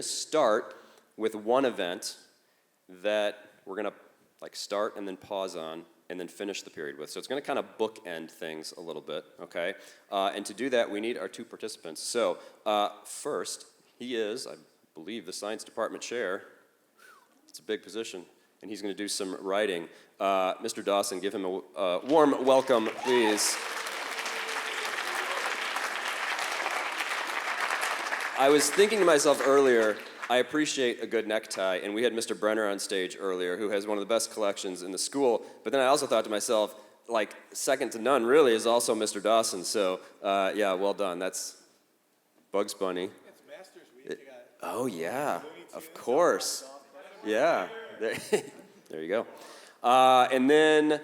to start with one event that we're going to like start and then pause on and then finish the period with. So it's going to kind of bookend things a little bit, okay? And to do that, we need our two participants. So first, he is, I believe, the science department chair. It's a big position, and he's going to do some writing. Mr. Dawson, give him a warm welcome, please. I was thinking to myself earlier, I appreciate a good necktie, and we had Mr. Brenner on stage earlier, who has one of the best collections in the school, but then I also thought to myself, like, second to none, really, is also Mr. Dawson, so, yeah, well done. That's Bugs Bunny. It's Masters Week. Oh, yeah, of course. Yeah, there you go. And then,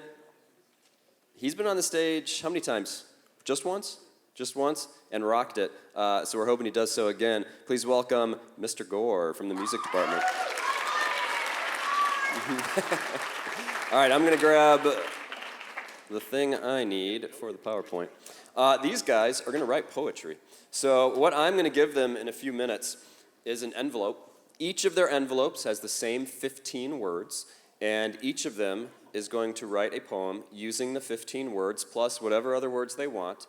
he's been on the stage how many times? Just once? Just once, and rocked it. So we're hoping he does so again. Please welcome Mr. Gohr from the music department. All right, I'm going to grab the thing I need for the PowerPoint. These guys are going to write poetry. So what I'm going to give them in a few minutes is an envelope. Each of their envelopes has the same 15 words, and each of them is going to write a poem using the 15 words plus whatever other words they want.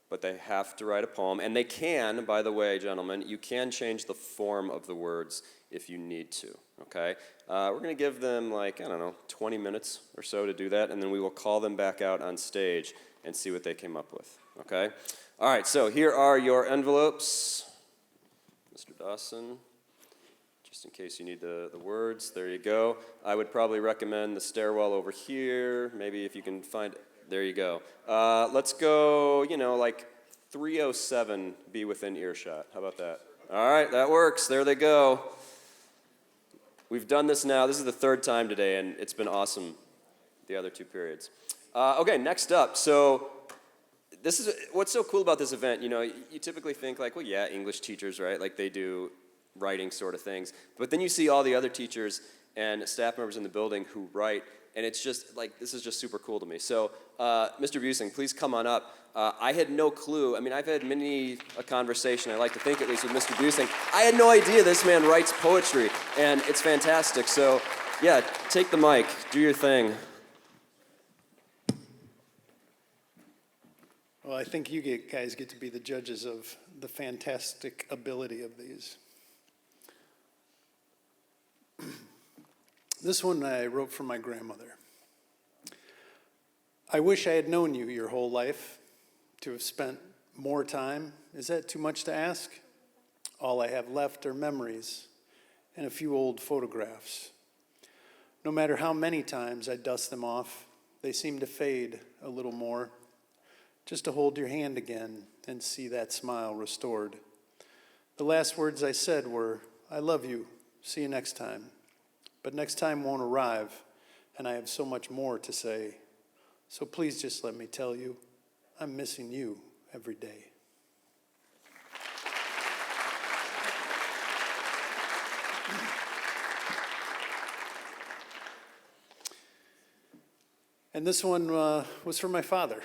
But they have to write a poem, and they can, by the way, gentlemen, you can change the form of the words if you need to, okay? We're going to give them, like, I don't know, 20 minutes or so to do that, and then we will call them back out on stage and see what they came up with, okay? All right, so here are your envelopes. Mr. Dawson, just in case you need the words, there you go. I would probably recommend the stairwell over here, maybe if you can find... There you go. Let's go, like 307, be within earshot. How about that? All right, that works. There they go. We've done this now. This is the third time today, and it's been awesome, the other two periods. Okay, next up. So this is what's so cool about this event. You typically think like, well, yeah, English teachers, right? Like they do writing sort of things. But then you see all the other teachers and staff members in the building who write. And it's just, like, this is just super cool to me. So, Mr. Buesing, please come on up. I had no clue. I mean, I've had many a conversation, I like to think at least, with Mr. Buesing. I had no idea this man writes poetry, and it's fantastic. So, yeah, take the mic. Do your thing. Well, I think you guys get to be the judges of the fantastic ability of these. This one I wrote for my grandmother. I wish I had known you your whole life, to have spent more time. Is that too much to ask? All I have left are memories and a few old photographs. No matter how many times I dust them off, they seem to fade a little more, just to hold your hand again and see that smile restored. The last words I said were, I love you, see you next time. But next time won't arrive, and I have so much more to say. So please just let me tell you, I'm missing you every day. And this one was for my father.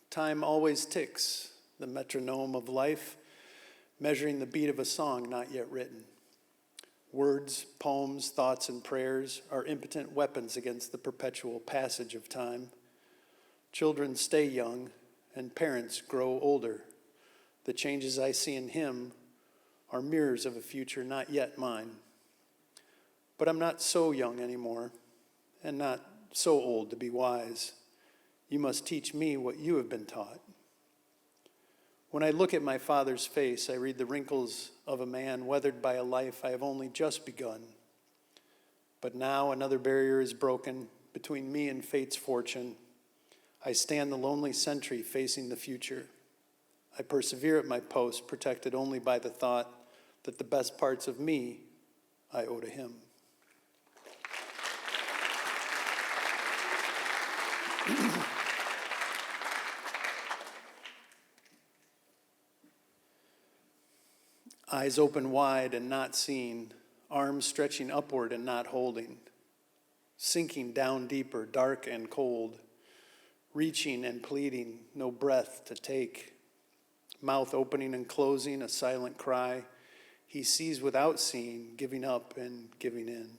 Time always ticks, the metronome of life, measuring the beat of a song not yet written. Words, poems, thoughts, and prayers are impotent weapons against the perpetual passage of time. Children stay young, and parents grow older. The changes I see in him are mirrors of a future not yet mine. But I'm not so young anymore, and not so old to be wise. You must teach me what you have been taught. When I look at my father's face, I read the wrinkles of a man weathered by a life I have only just begun. But now another barrier is broken between me and fate's fortune. I stand the lonely sentry facing the future. I persevere at my post, protected only by the thought that the best parts of me I owe to him. Eyes open wide and not seen, arms stretching upward and not holding, sinking down deeper, dark and cold, reaching and pleading, no breath to take, mouth opening and closing, a silent cry, He sees without seeing, giving up and giving in.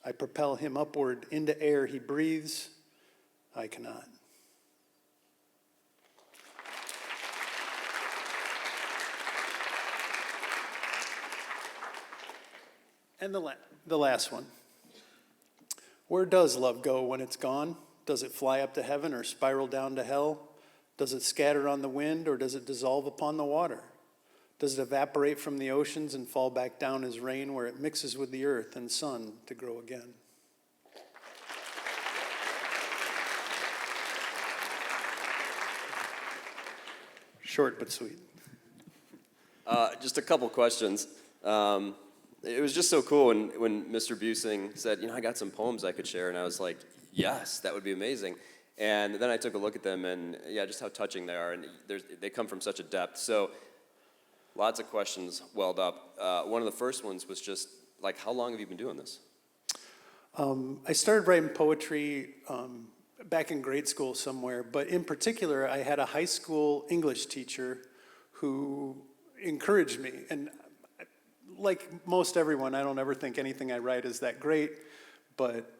I propel him upward into air he breathes. I cannot. And the last one. Where does love go when it's gone? Does it fly up to heaven or spiral down to hell? Does it scatter on the wind or does it dissolve upon the water? Does it evaporate from the oceans and fall back down as rain where it mixes with the earth and sun to grow again? Short but sweet. Just a couple questions. It was just so cool when Mr. Buesing said, I got some poems I could share, and I was like, yes, that would be amazing. And then I took a look at them, and just how touching they are, and they come from such a depth. So lots of questions welled up. One of the first ones was just, how long have you been doing this? I started writing poetry back in grade school somewhere, but in particular, I had a high school English teacher who encouraged me. And like most everyone, I don't ever think anything I write is that great, but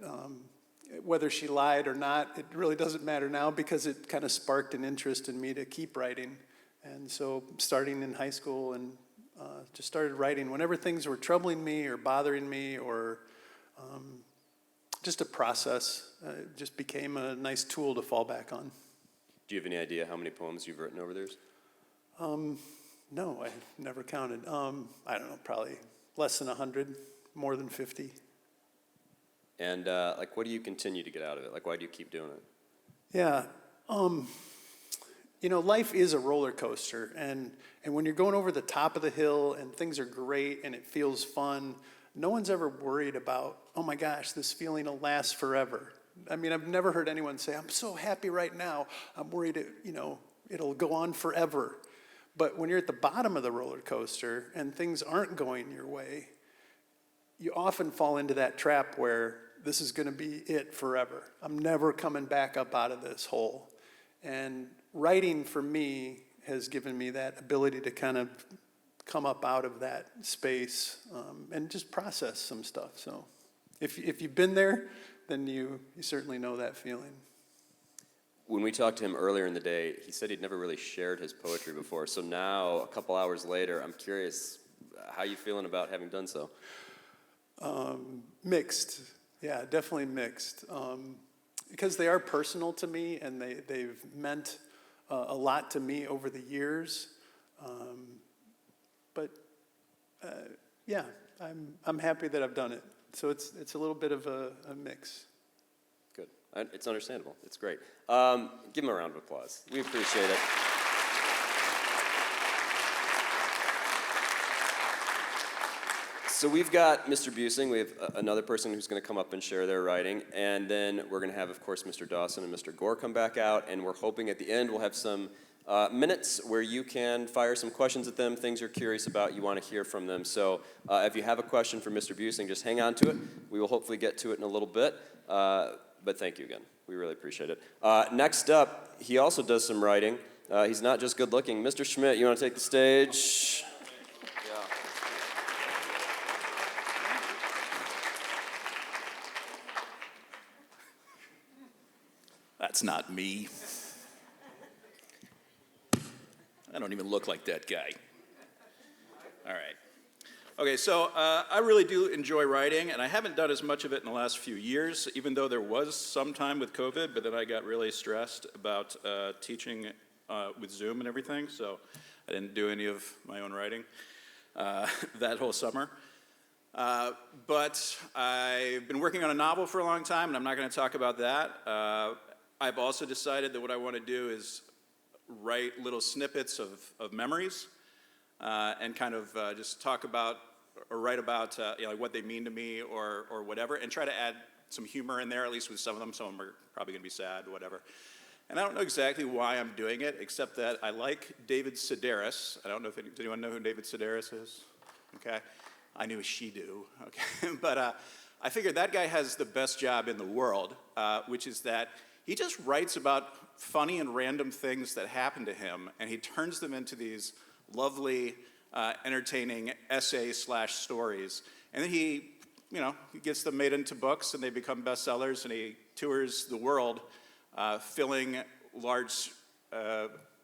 whether she lied or not, it really doesn't matter now because it kind of sparked an interest in me to keep writing. And so starting in high school and just started writing whenever things were troubling me or bothering me or just a process, it just became a nice tool to fall back on. Do you have any idea how many poems you've written over the years? No, I've never counted. I don't know, probably less than 100, more than 50. And what do you continue to get out of it? Why do you keep doing it? Yeah, life is a roller coaster, and when you're going over the top of the hill and things are great and it feels fun, no one's ever worried about, oh my gosh, this feeling will last forever. I mean, I've never heard anyone say, I'm so happy right now, I'm worried it'll go on forever. But when you're at the bottom of the roller coaster and things aren't going your way, you often fall into that trap where this is going to be it forever. I'm never coming back up out of this hole. And writing for me has given me that ability to kind of come up out of that space and just process some stuff. So if you've been there, then you certainly know that feeling. When we talked to him earlier in the day, he said he'd never really shared his poetry before. So now, a couple hours later, I'm curious, how you feeling about having done so? Mixed. Yeah, definitely mixed. Because they are personal to me, and they've meant a lot to me over the years. I'm happy that I've done it. So it's a little bit of a mix. Good. It's understandable. It's great. Give him a round of applause. We appreciate it. So we've got Mr. Buesing. We have another person who's going to come up and share their writing. And then we're going to have, of course, Mr. Dawson and Mr. Gohr come back out. And we're hoping at the end we'll have some minutes where you can fire some questions at them, things you're curious about, you want to hear from them. So if you have a question for Mr. Buesing, just hang on to it. We will hopefully get to it in a little bit. But thank you again. We really appreciate it. Next up, he also does some writing. He's not just good looking. Mr. Schmidt, you want to take the stage? That's not me. I don't even look like that guy. All right. Okay, so I really do enjoy writing, and I haven't done as much of it in the last few years, even though there was some time with COVID, but then I got really stressed about teaching with Zoom and everything, so I didn't do any of my own writing that whole summer. But I've been working on a novel for a long time, and I'm not going to talk about that. I've also decided that what I want to do is write little snippets of memories and kind of just talk about or write about what they mean to me or whatever, and try to add some humor in there, at least with some of them. Some of them are probably going to be sad, whatever. And I don't know exactly why I'm doing it, except that I like David Sedaris. I don't know if does anyone know who David Sedaris is? Okay. I knew she do. Okay. But I figured that guy has the best job in the world, which is that he just writes about funny and random things that happen to him, and he turns them into these lovely entertaining essay/stories. And then he gets them made into books and they become bestsellers, and he tours the world filling large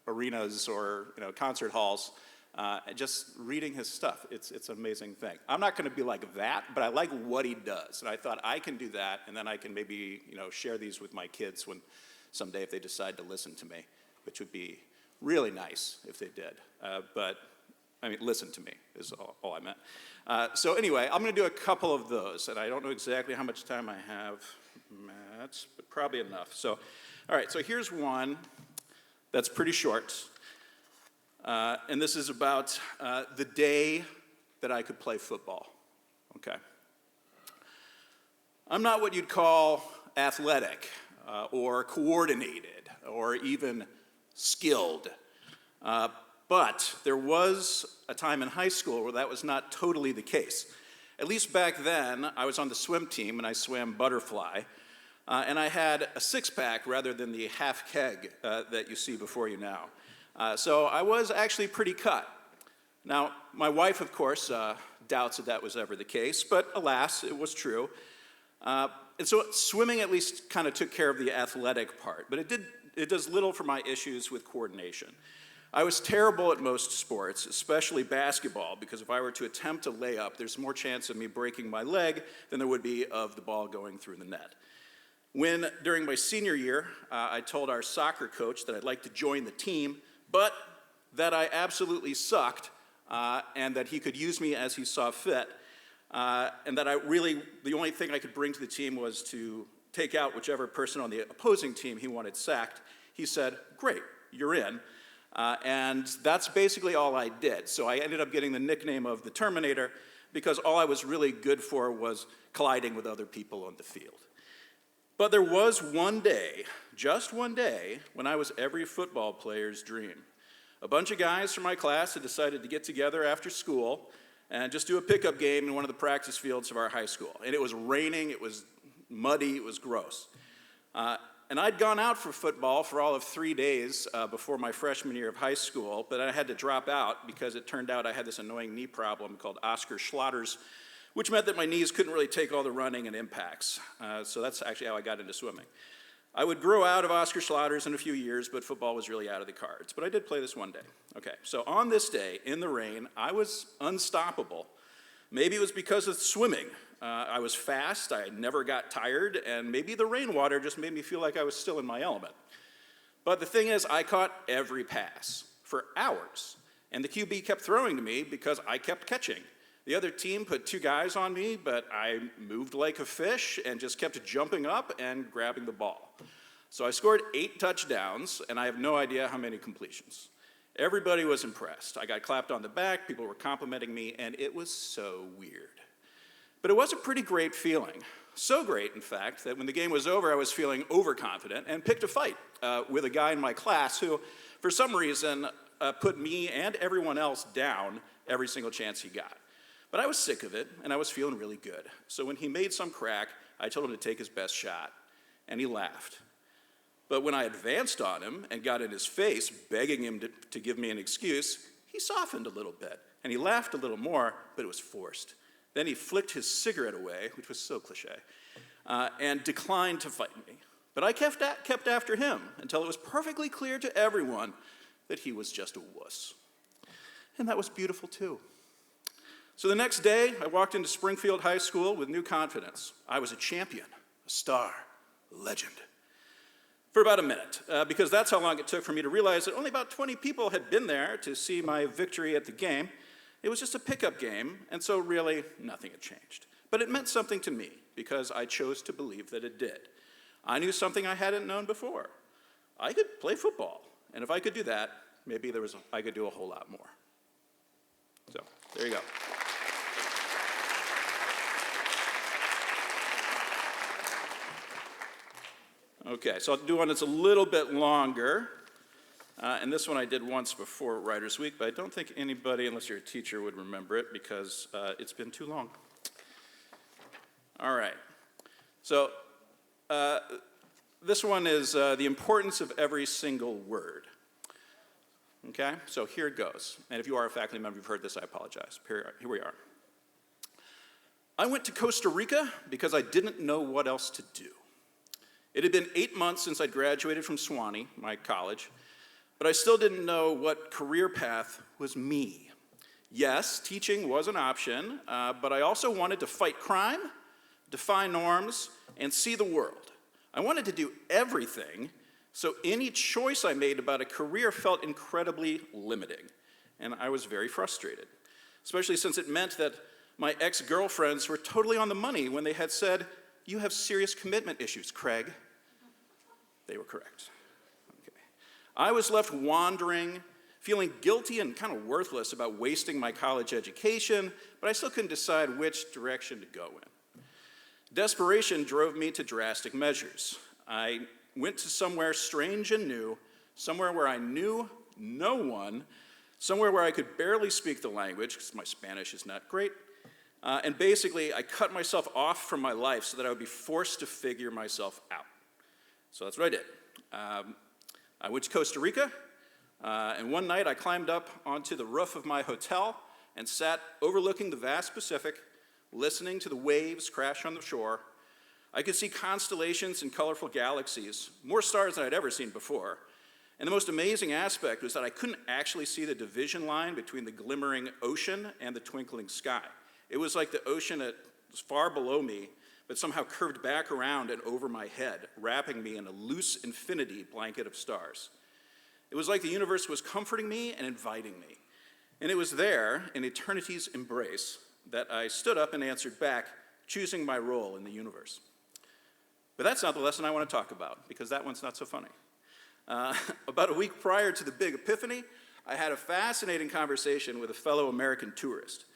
arenas or concert halls, just reading his stuff. It's an amazing thing. I'm not going to be like that, but I like what he does. And I thought I can do that, and then I can maybe share these with my kids when someday if they decide to listen to me, which would be really nice if they did. But I mean, listen to me is all I meant. So anyway, I'm going to do a couple of those, and I don't know exactly how much time I have, Matt, but probably enough. So, all right, so here's one that's pretty short, and this is about the day that I could play football, okay? I'm not what you'd call athletic or coordinated or even skilled. But there was a time in high school where that was not totally the case. At least back then, I was on the swim team and I swam butterfly. And I had a six-pack rather than the half keg that you see before you now. So I was actually pretty cut. Now, my wife, of course, doubts that was ever the case, but alas, it was true. And so swimming at least kind of took care of the athletic part, but it does little for my issues with coordination. I was terrible at most sports, especially basketball, because if I were to attempt a layup, there's more chance of me breaking my leg than there would be of the ball going through the net. When, during my senior year, I told our soccer coach that I'd like to join the team, but that I absolutely sucked, and that he could use me as he saw fit, and that the only thing I could bring to the team was to take out whichever person on the opposing team he wanted sacked, he said, "Great, you're in." And that's basically all I did. So I ended up getting the nickname of the Terminator because all I was really good for was colliding with other people on the field. But there was one day, just one day, when I was every football player's dream. A bunch of guys from my class had decided to get together after school and just do a pickup game in one of the practice fields of our high school. And it was raining, it was muddy, it was gross. And I'd gone out for football for all of 3 days before my freshman year of high school, but I had to drop out because it turned out I had this annoying knee problem called Oscar Schlotter's, which meant that my knees couldn't really take all the running and impacts. So that's actually how I got into swimming. I would grow out of Oscar Schlotter's in a few years, but football was really out of the cards. But I did play this one day. Okay, so on this day, in the rain, I was unstoppable. Maybe it was because of swimming. I was fast, I never got tired, and maybe the rainwater just made me feel like I was still in my element. But the thing is, I caught every pass for hours, and the QB kept throwing to me because I kept catching. The other team put 2 guys on me, but I moved like a fish and just kept jumping up and grabbing the ball. So I scored 8 touchdowns, and I have no idea how many completions. Everybody was impressed. I got clapped on the back, people were complimenting me, and it was so weird. But it was a pretty great feeling. So great, in fact, that when the game was over, I was feeling overconfident and picked a fight with a guy in my class who, for some reason, put me and everyone else down every single chance he got. But I was sick of it, and I was feeling really good. So when he made some crack, I told him to take his best shot, and he laughed. But when I advanced on him and got in his face, begging him to give me an excuse, he softened a little bit, and he laughed a little more, but it was forced. Then he flicked his cigarette away, which was so cliche, and declined to fight me. But I kept after him until it was perfectly clear to everyone that he was just a wuss. And that was beautiful too. So the next day, I walked into Springfield High School with new confidence. I was a champion, a star, a legend. For about a minute, because that's how long it took for me to realize that only about 20 people had been there to see my victory at the game. It was just a pickup game, and so really nothing had changed. But it meant something to me because I chose to believe that it did. I knew something I hadn't known before. I could play football, and if I could do that, maybe I could do a whole lot more. So, there you go. Okay, so I'll do one that's a little bit longer. And this one I did once before Writers' Week, but I don't think anybody, unless you're a teacher, would remember it because it's been too long. All right. So this one is the importance of every single word. Okay, so here it goes. And if you are a faculty member, you've heard this, I apologize. Here we are. I went to Costa Rica because I didn't know what else to do. It had been 8 months since I'd graduated from Sewanee, my college, but I still didn't know what career path was me. Yes, teaching was an option, but I also wanted to fight crime, defy norms, and see the world. I wanted to do everything, so any choice I made about a career felt incredibly limiting, and I was very frustrated, especially since it meant that my ex-girlfriends were totally on the money when they had said, "You have serious commitment issues, Craig." They were correct. Okay. I was left wandering, feeling guilty and kind of worthless about wasting my college education, but I still couldn't decide which direction to go in. Desperation drove me to drastic measures. I went to somewhere strange and new, somewhere where I knew no one, somewhere where I could barely speak the language, because my Spanish is not great, and basically I cut myself off from my life so that I would be forced to figure myself out. So that's what I did. I went to Costa Rica, and one night I climbed up onto the roof of my hotel and sat overlooking the vast Pacific, listening to the waves crash on the shore. I could see constellations and colorful galaxies, more stars than I'd ever seen before. And the most amazing aspect was that I couldn't actually see the division line between the glimmering ocean and the twinkling sky. It was like the ocean was far below me, but somehow curved back around and over my head, wrapping me in a loose infinity blanket of stars. It was like the universe was comforting me and inviting me. And it was there, in eternity's embrace, that I stood up and answered back, choosing my role in the universe. But that's not the lesson I want to talk about, because that one's not so funny. About a week prior to the big epiphany, I had a fascinating conversation with a fellow American tourist.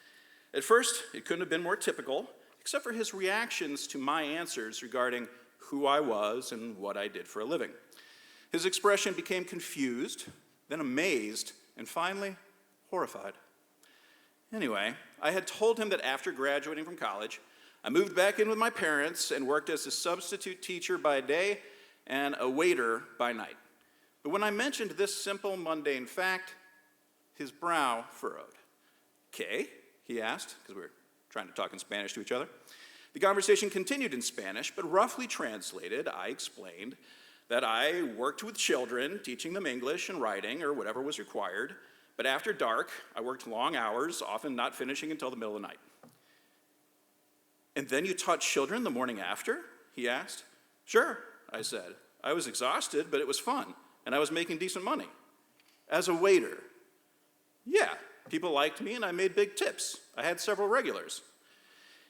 At first, it couldn't have been more typical, except for his reactions to my answers regarding who I was and what I did for a living. His expression became confused, then amazed, and finally, horrified. Anyway, I had told him that after graduating from college, I moved back in with my parents and worked as a substitute teacher by day and a waiter by night. But when I mentioned this simple, mundane fact, his brow furrowed. "Okay?" he asked, because we were trying to talk in Spanish to each other. The conversation continued in Spanish, but roughly translated, I explained that I worked with children, teaching them English and writing or whatever was required, but after dark, I worked long hours, often not finishing until the middle of the night. "And then you taught children the morning after?" he asked. "Sure," I said. "I was exhausted, but it was fun, and I was making decent money." "As a waiter?" "Yeah, people liked me, and I made big tips. I had several regulars."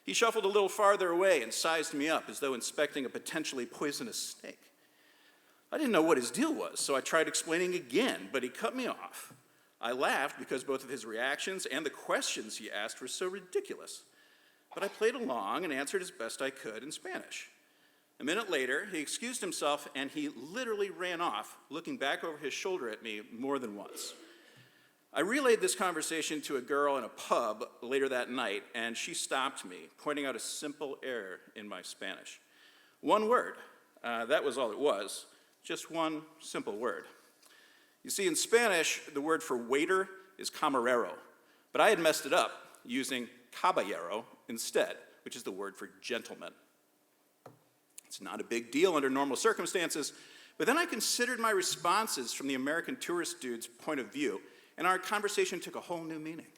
He shuffled a little farther away and sized me up as though inspecting a potentially poisonous snake. I didn't know what his deal was, so I tried explaining again, but he cut me off. I laughed because both of his reactions and the questions he asked were so ridiculous. But I played along and answered as best I could in Spanish. A minute later, he excused himself and he literally ran off, looking back over his shoulder at me more than once. I relayed this conversation to a girl in a pub later that night, and she stopped me, pointing out a simple error in my Spanish. One word. That was all it was. Just one simple word. You see, in Spanish, the word for waiter is camarero, but I had messed it up using caballero instead, which is the word for gentleman. It's not a big deal under normal circumstances, but then I considered my responses from the American tourist dude's point of view, and our conversation took a whole new meaning.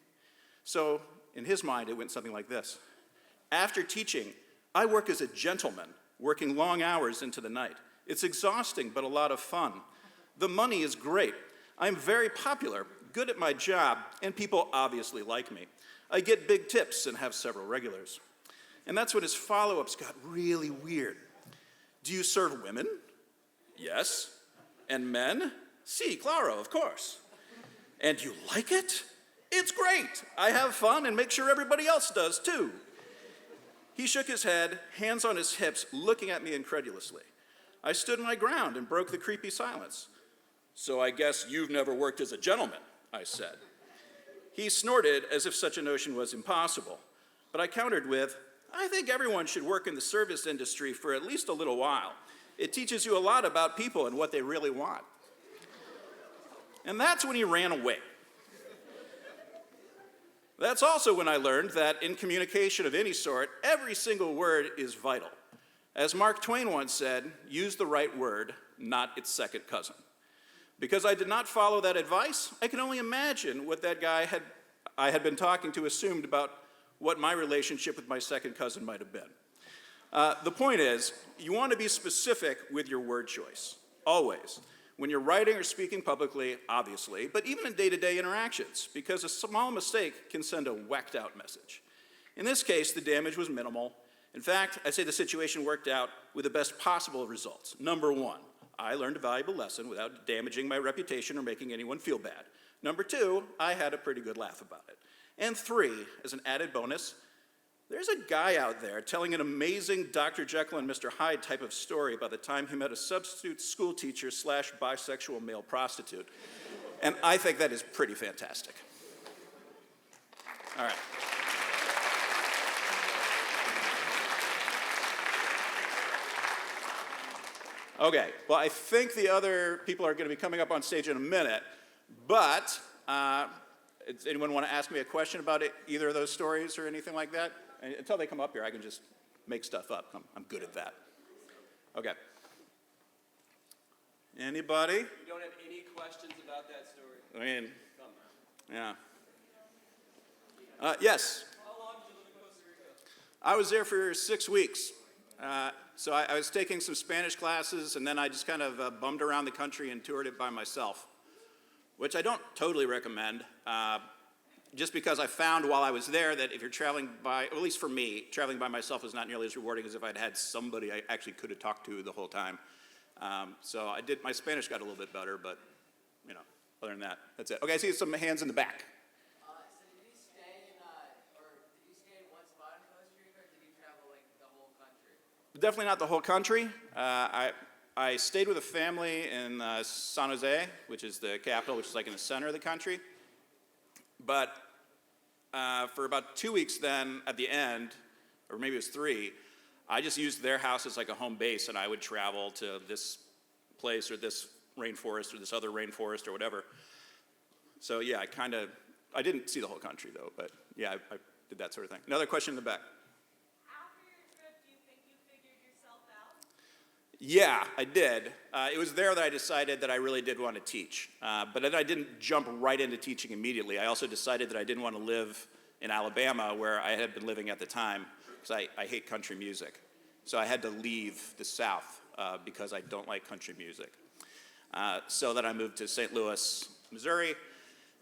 So, in his mind, it went something like this. "After teaching, I work as a gentleman, working long hours into the night. It's exhausting, but a lot of fun. The money is great. I'm very popular, good at my job, and people obviously like me. I get big tips and have several regulars." And that's when his follow-ups got really weird. "Do you serve women?" "Yes." "And men?" "Sí, claro, of course." "And you like it?" "It's great. I have fun and make sure everybody else does too." He shook his head, hands on his hips, looking at me incredulously. I stood my ground and broke the creepy silence. "So I guess you've never worked as a gentleman," I said. He snorted as if such a notion was impossible, but I countered with, "I think everyone should work in the service industry for at least a little while. It teaches you a lot about people and what they really want." And that's when he ran away. That's also when I learned that in communication of any sort, every single word is vital. As Mark Twain once said, use the right word, not its second cousin. Because I did not follow that advice, I can only imagine what that guy I had been talking to assumed about what my relationship with my second cousin might have been. The point is, you want to be specific with your word choice, always. When you're writing or speaking publicly, obviously, but even in day-to-day interactions, because a small mistake can send a whacked-out message. In this case, the damage was minimal. In fact, I'd say the situation worked out with the best possible results. Number one, I learned a valuable lesson without damaging my reputation or making anyone feel bad. Number two, I had a pretty good laugh about it. And three, as an added bonus, there's a guy out there telling an amazing Dr. Jekyll and Mr. Hyde type of story about the time he met a substitute school teacher / bisexual male prostitute. And I think that is pretty fantastic. All right. Okay, well, I think the other people are going to be coming up on stage in a minute, but does anyone want to ask me a question about either of those stories or anything like that? And until they come up here, I can just make stuff up. I'm good at that. Okay. Anybody? You don't have any questions about that story? I mean, yeah. Yes. How long did you live in Costa Rica? I was there for 6 weeks. So I was taking some Spanish classes, and then I just kind of bummed around the country and toured it by myself, which I don't totally recommend, just because I found while I was there that if you're traveling by, at least for me, traveling by myself was not nearly as rewarding as if I'd had somebody I actually could have talked to the whole time. So my Spanish got a little bit better, but, other than that, that's it. Okay, I see some hands in the back. So did you stay in one spot in Costa Rica, or did you travel like the whole country? Definitely not the whole country. I stayed with a family in San Jose, which is the capital, which is like in the center of the country. But for about 2 weeks then, at the end, or maybe it was 3, I just used their house as like a home base, and I would travel to this place or this rainforest or this other rainforest or whatever. So yeah, I didn't see the whole country though, but yeah, I did that sort of thing. Another question in the back. After your trip, do you think you figured yourself out? Yeah, I did. It was there that I decided that I really did want to teach. But then I didn't jump right into teaching immediately. I also decided that I didn't want to live in Alabama, where I had been living at the time, because I hate country music. So I had to leave the South because I don't like country music. So then I moved to St. Louis, Missouri,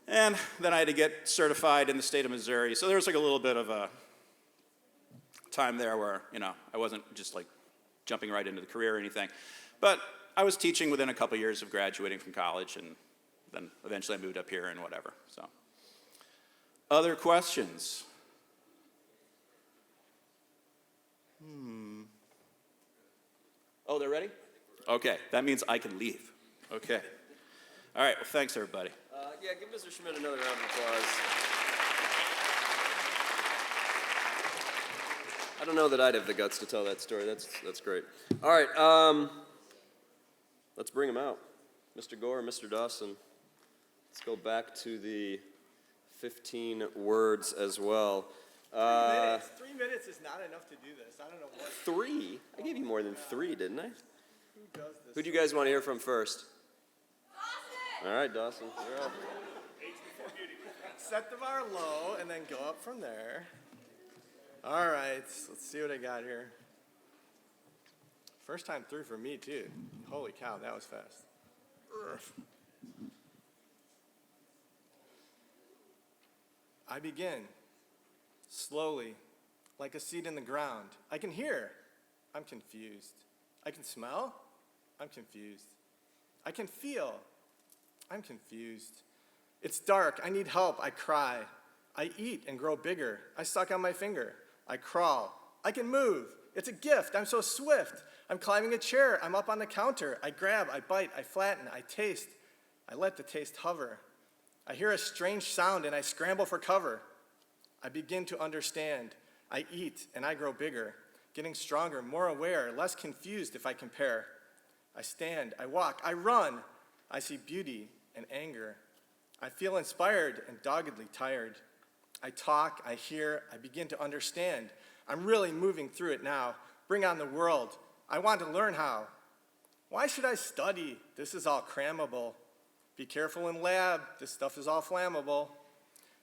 and then I had to get certified in the state of Missouri. So there was like a little bit of a time there where, I wasn't just like jumping right into the career or anything. But I was teaching within a couple years of graduating from college, and then eventually I moved up here and whatever. So, other questions? Oh, they're ready? Okay, that means I can leave. Okay. All right, well, thanks, everybody. Yeah, give Mr. Schmidt another round of applause. I don't know that I'd have the guts to tell that story. That's great. All right, let's bring him out. Mr. Gohr, Mr. Dawson. Let's go back to the 15 words as well. 3 minutes. 3 minutes is not enough to do this. I don't know what. 3? I gave you more than 3, didn't I? Who does this? Who do you guys want to hear from first? Dawson! All right, Dawson, you're up. Set the bar low and then go up from there. All right, let's see what I got here. First time through for me, too. Holy cow, that was fast. I begin slowly, like a seed in the ground. I can hear. I'm confused. I can smell. I'm confused. I can feel. I'm confused. It's dark. I need help. I cry. I eat and grow bigger. I suck on my finger. I crawl. I can move. It's a gift. I'm so swift. I'm climbing a chair. I'm up on the counter. I grab. I bite. I flatten. I taste. I let the taste hover. I hear a strange sound and I scramble for cover. I begin to understand. I eat and I grow bigger, getting stronger, more aware, less confused if I compare. I stand. I walk. I run. I see beauty and anger. I feel inspired and doggedly tired. I talk, I hear, I begin to understand. I'm really moving through it now. Bring on the world. I want to learn how. Why should I study? This is all crammable. Be careful in lab. This stuff is all flammable.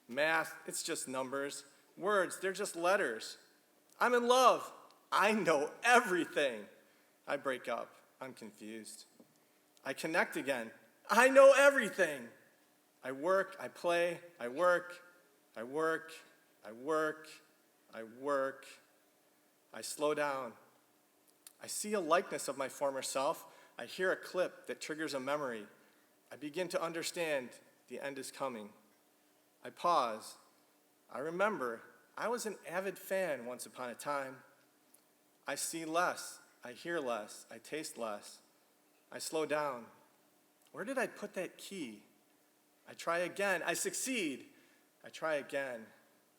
Math, it's just numbers. Words, they're just letters. I'm in love. I know everything. I break up. I'm confused. I connect again. I know everything. I work, I play, I work, I work, I work, I work. I slow down. I see a likeness of my former self. I hear a clip that triggers a memory. I begin to understand the end is coming. I pause. I remember I was an avid fan once upon a time. I see less. I hear less. I taste less. I slow down. Where did I put that key? I try again. I succeed. I try again.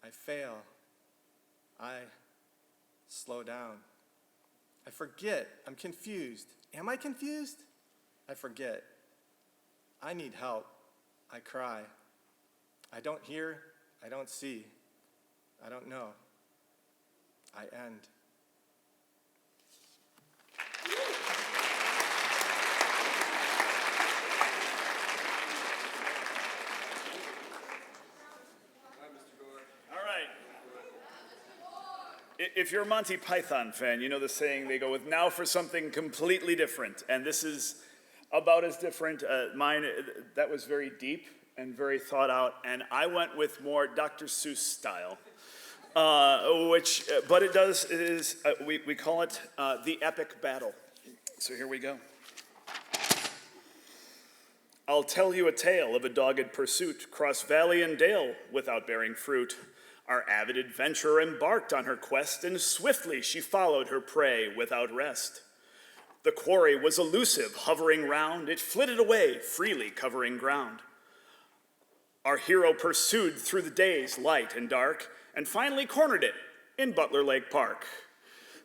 I fail. I slow down. I forget. I'm confused. Am I confused? I forget. I need help. I cry. I don't hear. I don't see. I don't know. I end. All right. If you're a Monty Python fan, you know the saying, they go with now for something completely different. And this is about as different. Mine, that was very deep and very thought out. And I went with more Dr. Seuss style. But it is, we call it the epic battle. So here we go. I'll tell you a tale of a dogged pursuit, cross valley and dale without bearing fruit. Our avid adventurer embarked on her quest, and swiftly she followed her prey without rest. The quarry was elusive, hovering round, it flitted away, freely covering ground. Our hero pursued through the days, light and dark, and finally cornered it in Butler Lake Park.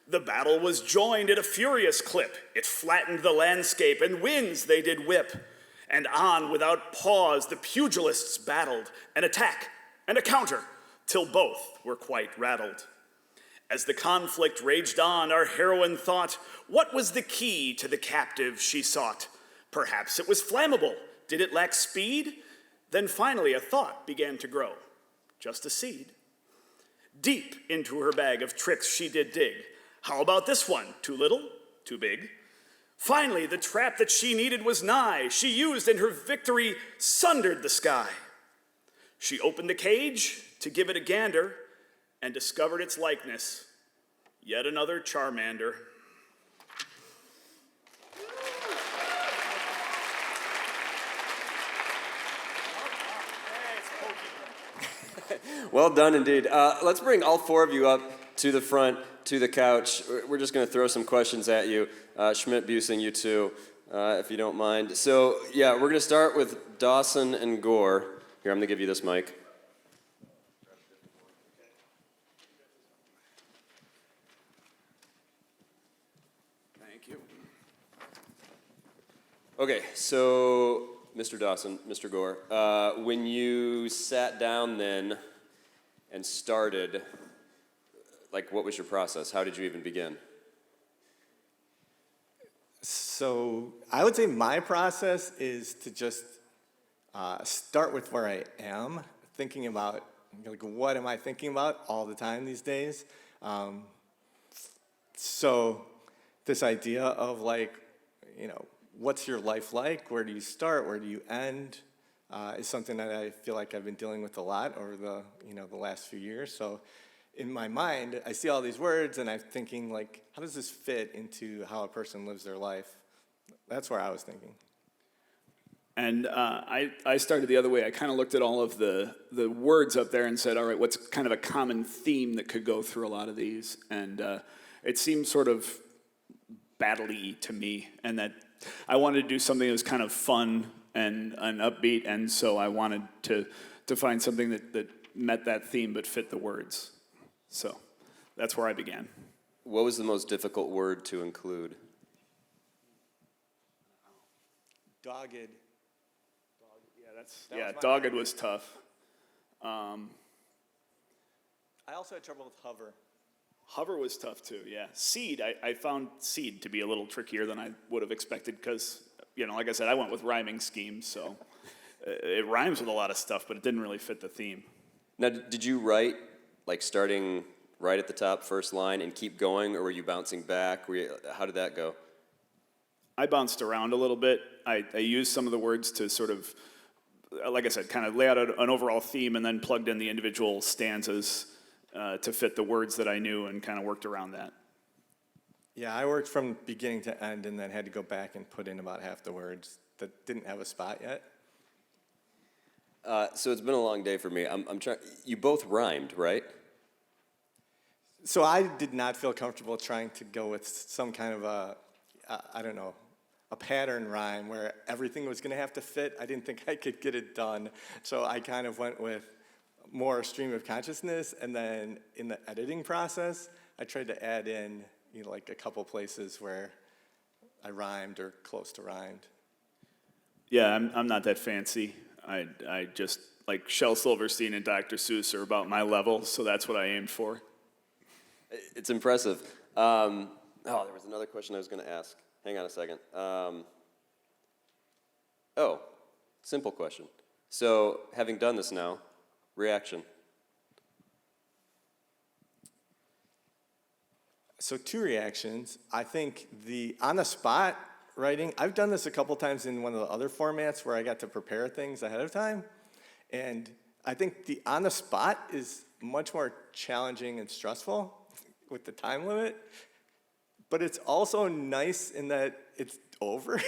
The battle was joined at a furious clip. It flattened the landscape, and winds they did whip. And on without pause the pugilists battled, an attack and a counter, till both were quite rattled. As the conflict raged on, our heroine thought, what was the key to the captive she sought? Perhaps it was flammable. Did it lack speed? Then finally a thought began to grow, just a seed. Deep into her bag of tricks she did dig. How about this one? Too little? Too big? Finally, the trap that she needed was nigh. She used, and her victory sundered the sky. She opened the cage to give it a gander and discovered its likeness. Yet another Charmander. Well done indeed. Let's bring all four of you up to the front, to the couch. We're just going to throw some questions at you. Schmidt, Buesing, you too, if you don't mind. So, yeah, we're going to start with Dawson and Gohr. Here, I'm going to give you this mic. Thank you. Okay, so Mr. Dawson, Mr. Gohr, when you sat down then and started, like, what was your process? How did you even begin? So I would say my process is to just start with where I am, thinking about, like, what am I thinking about all the time these days? So this idea of, like, what's your life like? Where do you start? Where do you end? Is something that I feel like I've been dealing with a lot over the last few years. So in my mind, I see all these words and I'm thinking, like, how does this fit into how a person lives their life? That's where I was thinking. And I started the other way. I kind of looked at all of the words up there and said, all right, what's kind of a common theme that could go through a lot of these? And it seemed sort of battle-y to me, and that I wanted to do something that was kind of fun and upbeat, and so I wanted to find something that met that theme but fit the words. So that's where I began. What was the most difficult word to include? Dogged. was my dogged favorite. was tough. I also had trouble with hover. Hover was tough too, yeah. Seed, I found seed to be a little trickier than I would have expected because, like I said, I went with rhyming schemes, so it rhymes with a lot of stuff, but it didn't really fit the theme. Now, did you write, like, starting right at the top, first line, and keep going, or were you bouncing back? How did that go? I bounced around a little bit. I used some of the words to sort of, like I said, kind of lay out an overall theme and then plugged in the individual stanzas to fit the words that I knew and kind of worked around that. Yeah, I worked from beginning to end and then had to go back and put in about half the words that didn't have a spot yet. So it's been a long day for me. I'm trying. You both rhymed, right? So I did not feel comfortable trying to go with some kind of a pattern rhyme where everything was going to have to fit. I didn't think I could get it done. So I kind of went with more stream of consciousness, and then in the editing process, I tried to add in, like a couple places where I rhymed or close to rhymed. Yeah, I'm not that fancy. I just, like Shel Silverstein and Dr. Seuss are about my level, so that's what I aimed for. It's impressive. There was another question I was going to ask. Hang on a second. Simple question. So, having done this now, reaction. So 2 reactions. I think the on-the-spot writing, I've done this a couple times in one of the other formats where I got to prepare things ahead of time. And I think the on-the-spot is much more challenging and stressful with the time limit. But it's also nice in that it's over.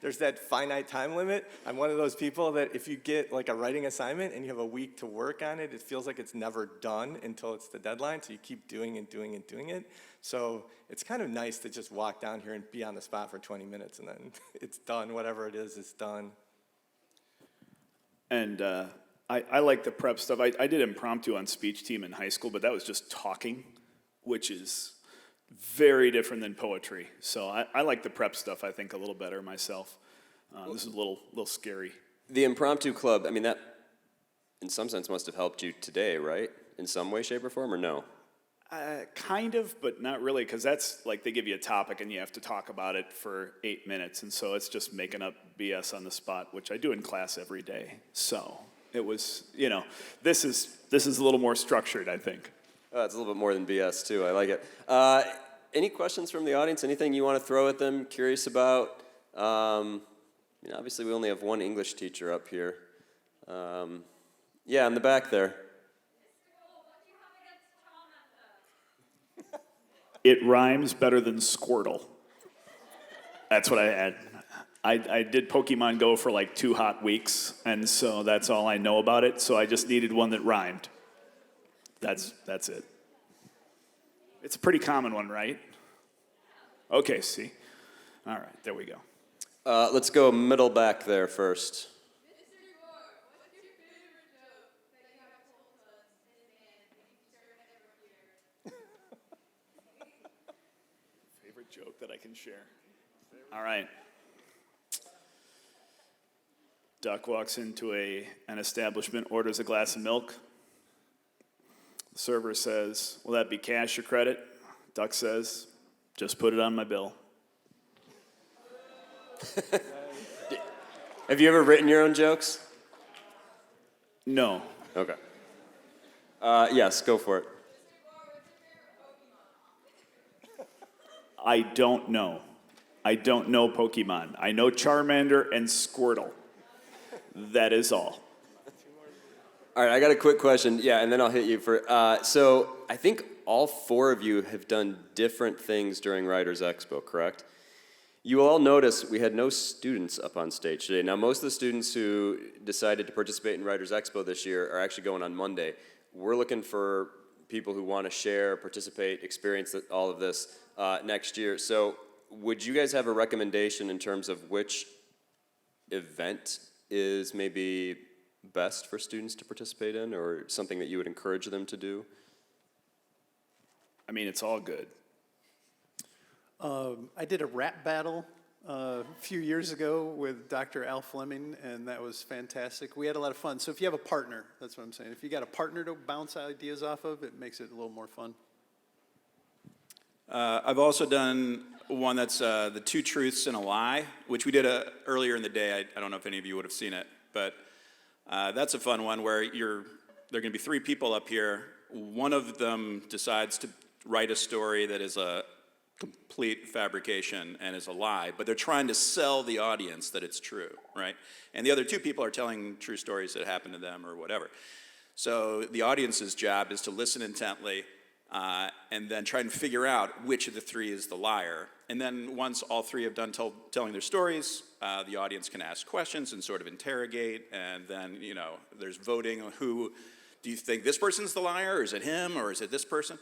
There's that finite time limit. I'm one of those people that if you get like a writing assignment and you have a week to work on it, it feels like it's never done until it's the deadline. So you keep doing and doing and doing it. So it's kind of nice to just walk down here and be on the spot for 20 minutes and then it's done. Whatever it is, it's done. And I like the prep stuff. I did impromptu on speech team in high school, but that was just talking, which is very different than poetry. So I like the prep stuff, I think, a little better myself. This is a little scary. The impromptu club, I mean, that in some sense must have helped you today, right? In some way, shape, or form, or no? Kind of, but not really, because that's like they give you a topic and you have to talk about it for 8 minutes, and so it's just making up BS on the spot, which I do in class every day. So it was, this is a little more structured, I think. It's a little bit more than BS, too. I like it. Any questions from the audience? Anything you want to throw at them, curious about? Obviously, we only have one English teacher up here. Yeah, in the back there. It rhymes better than Squirtle. That's what I had. I did Pokemon Go for like 2 hot weeks, and so that's all I know about it, so I just needed one that rhymed. That's it. It's a pretty common one, right? Okay, see. All right, there we go. Let's go middle back there first. Mr. Gohr, what's your favorite joke that you have told us in advance that you can share with everyone here? Favorite joke that I can share. All right. Duck walks into an establishment, orders a glass of milk. The server says, "Will that be cash or credit?" Duck says, "Just put it on my bill." Have you ever written your own jokes? No. Okay. Yes, go for it. I don't know. I don't know Pokemon. I know Charmander and Squirtle. That is all. All right, I got a quick question. Yeah, and then I'll hit you for. So I think all 4 of you have done different things during Writers Expo, correct? You all notice we had no students up on stage today. Now, most of the students who decided to participate in Writers Expo this year are actually going on Monday. We're looking for people who want to share, participate, experience all of this next year. So would you guys have a recommendation in terms of which event is maybe best for students to participate in, or something that you would encourage them to do? I mean, it's all good. I did a rap battle a few years ago with Dr. Al Fleming, and that was fantastic. We had a lot of fun. So if you have a partner, that's what I'm saying. If you got a partner to bounce ideas off of, it makes it a little more fun. I've also done one that's the Two Truths and a Lie, which we did earlier in the day. I don't know if any of you would have seen it, but that's a fun one where there are going to be three people up here. One of them decides to write a story that is a complete fabrication and is a lie, but they're trying to sell the audience that it's true, right? And the other two people are telling true stories that happened to them or whatever. So the audience's job is to listen intently and then try and figure out which of the three is the liar. And then once all three have done telling their stories, the audience can ask questions and sort of interrogate, and then, there's voting on who, do you think this person's the liar, or is it him, or is it this person?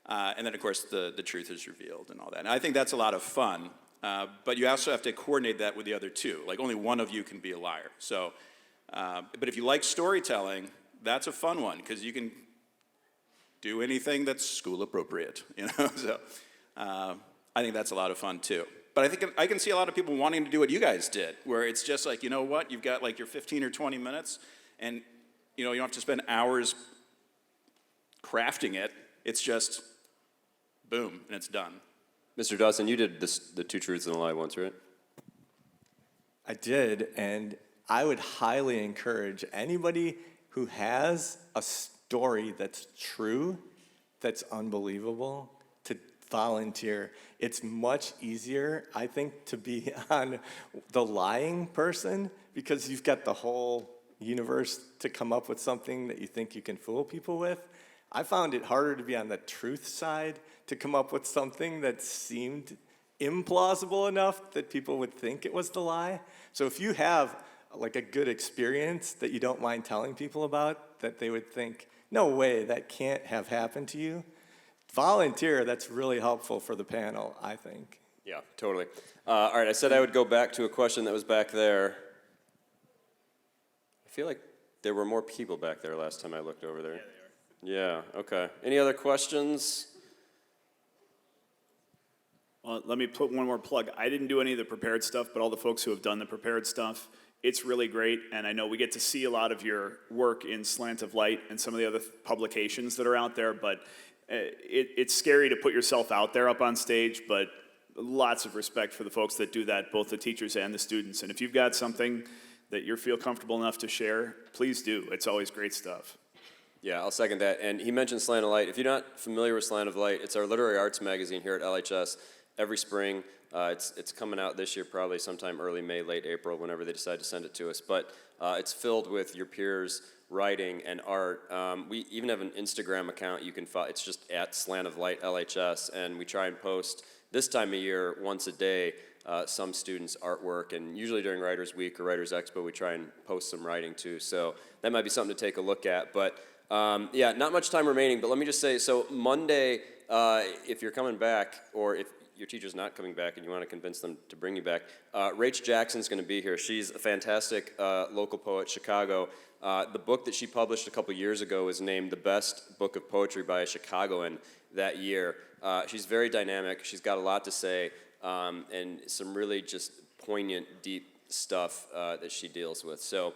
And then, of course, the truth is revealed and all that. And I think that's a lot of fun, but you also have to coordinate that with the other two. Like, only one of you can be a liar. So, but if you like storytelling, that's a fun one, because you can do anything that's school appropriate, So I think that's a lot of fun, too. But I think I can see a lot of people wanting to do what you guys did, where it's just like, you know what, you've got like your 15 or 20 minutes, and, you don't have to spend hours crafting it. It's just boom, and it's done. Mr. Dawson, you did the Two Truths and a Lie once, right? I did, and I would highly encourage anybody who has a story that's true, that's unbelievable, to volunteer. It's much easier, I think, to be on the lying person, because you've got the whole universe to come up with something that you think you can fool people with. I found it harder to be on the truth side, to come up with something that seemed implausible enough that people would think it was the lie. So if you have like a good experience that you don't mind telling people about, that they would think, no way, that can't have happened to you, volunteer. That's really helpful for the panel, I think. Yeah, totally. All right, I said I would go back to a question that was back there. I feel like there were more people back there last time I looked over there. Yeah, okay. Any other questions? Well, let me put one more plug. I didn't do any of the prepared stuff, but all the folks who have done the prepared stuff, it's really great. And I know we get to see a lot of your work in Slant of Light and some of the other publications that are out there, but it's scary to put yourself out there up on stage, but lots of respect for the folks that do that, both the teachers and the students. And if you've got something that you feel comfortable enough to share, please do. It's always great stuff. Yeah, I'll second that. And he mentioned Slant of Light. If you're not familiar with Slant of Light, it's our literary arts magazine here at LHS every spring. It's coming out this year, probably sometime early May, late April, whenever they decide to send it to us. But it's filled with your peers' writing and art. We even have an Instagram account you can follow. It's just at Slant of Light LHS, and we try and post this time of year, once a day, some students' artwork, and usually during Writers Week or Writers Expo, we try and post some writing too. So that might be something to take a look at. But yeah, not much time remaining, but let me just say, so Monday, if you're coming back, or if your teacher's not coming back and you want to convince them to bring you back, Rach Jackson's going to be here. She's a fantastic local poet, Chicago. The book that she published a couple years ago was named the best book of poetry by a Chicagoan that year. She's very dynamic. She's got a lot to say, and some really just poignant, deep stuff that she deals with. So,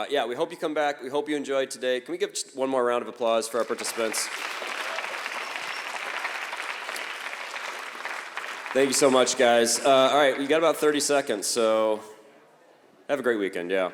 yeah, we hope you come back. We hope you enjoyed today. Can we give just one more round of applause for our participants? Thank you so much, guys. All right, we got about 30 seconds, so have a great weekend, yeah.